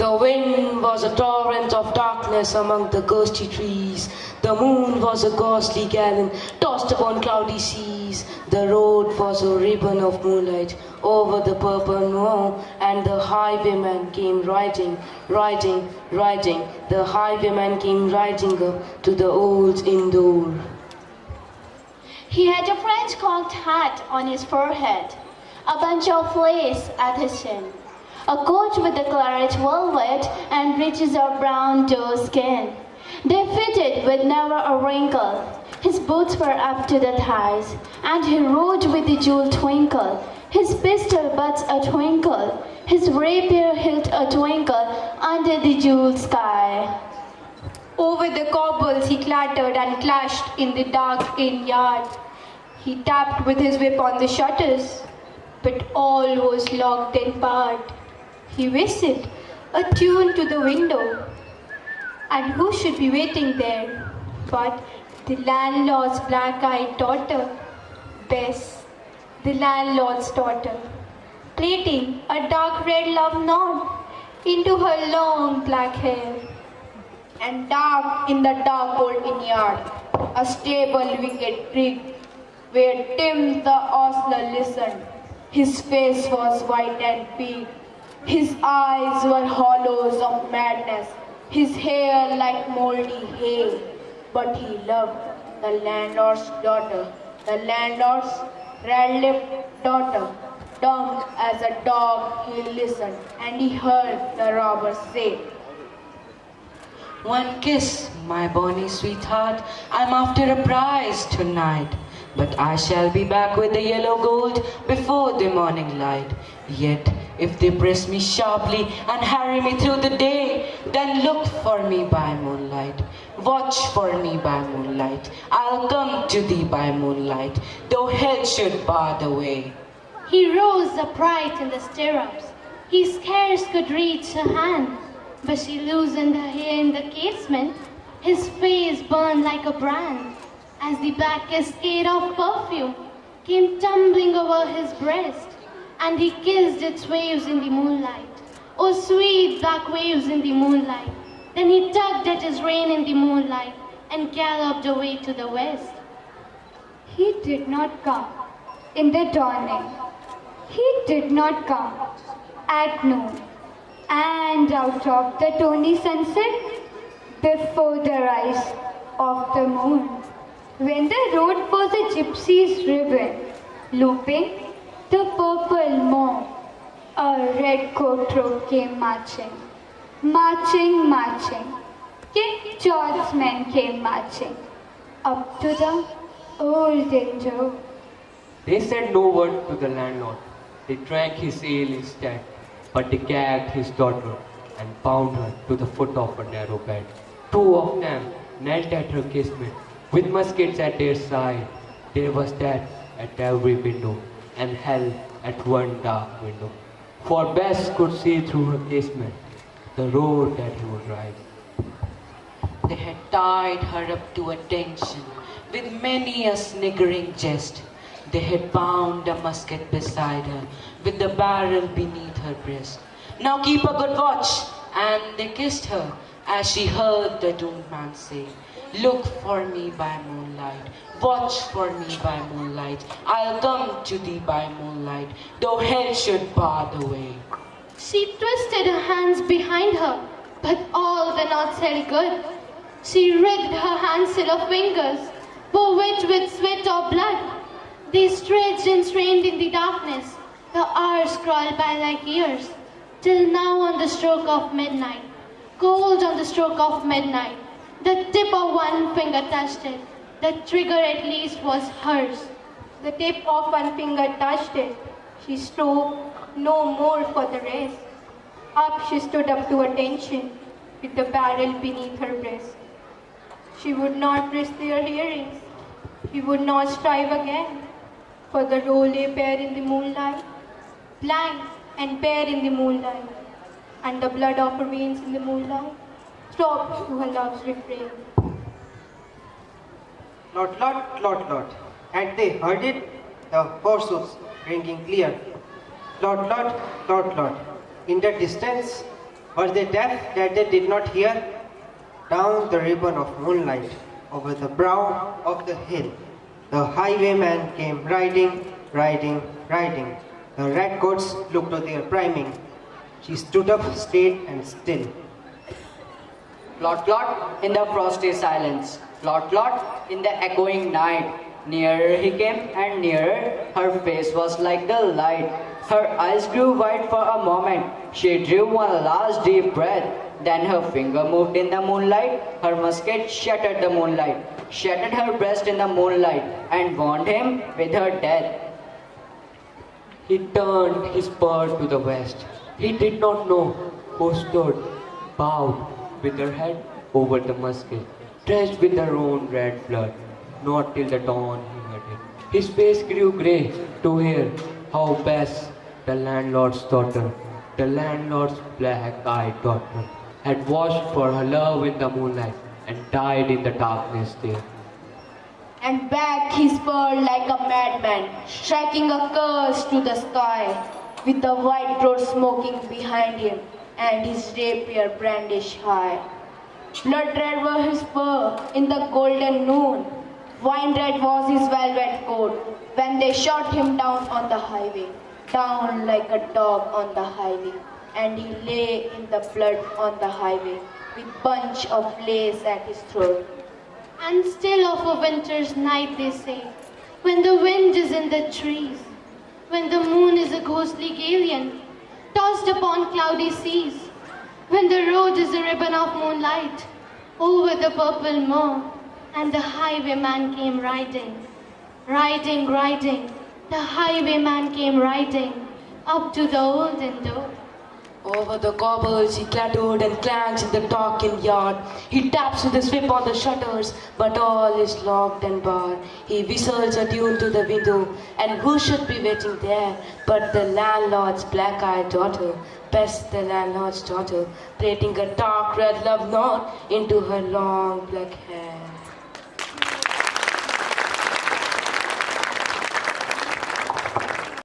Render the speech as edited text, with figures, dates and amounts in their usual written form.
The wind was a torrent of darkness among the ghostly trees. The moon was a ghostly gallon tossed upon cloudy seas. The road was a ribbon of moonlight over the purple moor, and the highwayman came riding, riding, riding. The highwayman came riding up to the old inn door. He had a French cocked hat on his forehead, a bunch of lace at his chin, a coat with a claret velvet and breeches of brown doe skin. They fitted with never a wrinkle. His boots were up to the thighs, and he rode with the jewel twinkle. His pistol butts a twinkle, his rapier hilt a twinkle under the jeweled sky. Over the cobbles he clattered and clashed in the dark inn yard. He tapped with his whip on the shutters, but all was locked and barred. He whistled a tune to the window, and who should be waiting there but the landlord's black-eyed daughter, Bess, the landlord's daughter, plaiting a dark red love knot into her long black hair. And dark in the dark old inn-yard, a stable wicket rigged, where Tim the ostler listened. His face was white and big, his eyes were hollows of madness, his hair like moldy hay. But he loved the landlord's daughter, the landlord's red-lipped daughter. Dumb as a dog he listened, and he heard the robber say, "One kiss, my bonny sweetheart, I'm after a prize tonight. But I shall be back with the yellow gold before the morning light. Yet if they press me sharply and harry me through the day, then look for me by moonlight. Watch for me by moonlight. I'll come to thee by moonlight, though hell should bar the way." He rose upright in the stirrups. He scarce could reach her hand, but she loosened her hair in the casement. His face burned like a brand, as the black cascade of perfume came tumbling over his breast, and he kissed its waves in the moonlight. Oh, sweet black waves in the moonlight. Then he tugged at his rein in the moonlight and galloped away to the west. He did not come in the dawning. He did not come at noon. And out of the tawny sunset, before the rise of the moon, when the road was a gypsy's ribbon, looping the purple moor, a red coat troop came marching, marching, marching. King George's men came marching up to the old inn door. They said no word to the landlord. They drank his ale instead, but they gagged his daughter and bound her to the foot of a narrow bed. Two of them knelt at her casement, with muskets at their side. There was death at every window, and hell at one dark window. For Bess could see through her casement the road that he would ride. They had tied her up to attention with many a sniggering jest. They had bound a musket beside her with the barrel beneath her breast. "Now keep a good watch," and they kissed her as she heard the doomed man say, "Look for me by moonlight, watch for me by moonlight. I'll come to thee by moonlight, though hell should bar the way." She twisted her hands behind her, but all the knots held good. She writhed her hands till her fingers were wet with sweat or blood. They stretched and strained in the darkness. The hours crawled by like years, till now on the stroke of midnight, cold on the stroke of midnight, the tip of one finger touched it. The trigger at least was hers. The tip of one finger touched it. She strove no more for the rest. Up she stood up to attention, with the barrel beneath her breast. She would not risk their hearings. She would not strive again. For the row lay bare in the moonlight, blank and bare in the moonlight, and the blood of her veins in the moonlight throbbed to her love's refrain. Lot, lot, lot, lot. Had they heard it, the horsehooves ringing clear. Lot, lot, lot, lot. In the distance, Were they deaf that they did not hear? Down the ribbon of moonlight, over the brow of the hill, the highwayman came riding, riding, riding. The redcoats looked to their priming. She stood up straight and still. Plot, plot in the frosty silence. Plot, plot in the echoing night. Nearer he came and nearer. Her face was like the light. Her eyes grew wide for a moment. She drew one last deep breath. Then her finger moved in the moonlight. Her musket shattered the moonlight, shattered her breast in the moonlight, and warned him with her death. He turned his spur to the west. He did not know who stood, bowed, with her head over the musket, drenched with her own red blood. Not till the dawn he heard it. His face grew grey to hear how Bess, the landlord's daughter, the landlord's black-eyed daughter, had watched for her love in the moonlight and died in the darkness there. And back he spurred like a madman, striking a curse to the sky, with the white road smoking behind him and his rapier brandished high. Blood red were his fur in the golden noon, wine red was his velvet coat, when they shot him down on the highway, down like a dog on the highway, and he lay in the blood on the highway, with bunch of lace at his throat. And still of a winter's night, they say, when the wind is in the trees, when the moon is a ghostly galleon, tossed upon cloudy seas, when the road is a ribbon of moonlight, over the purple moor, and the highwayman came riding, riding, riding, the highwayman came riding, up to the olden door. Over the cobbles he clattered and clangs in the darkened yard. He taps with his whip on the shutters, but all is locked and barred. He whistles a tune to the window, and who should be waiting there but the landlord's black-eyed daughter, Bess, the landlord's daughter, plaiting a dark red love knot into her long black hair.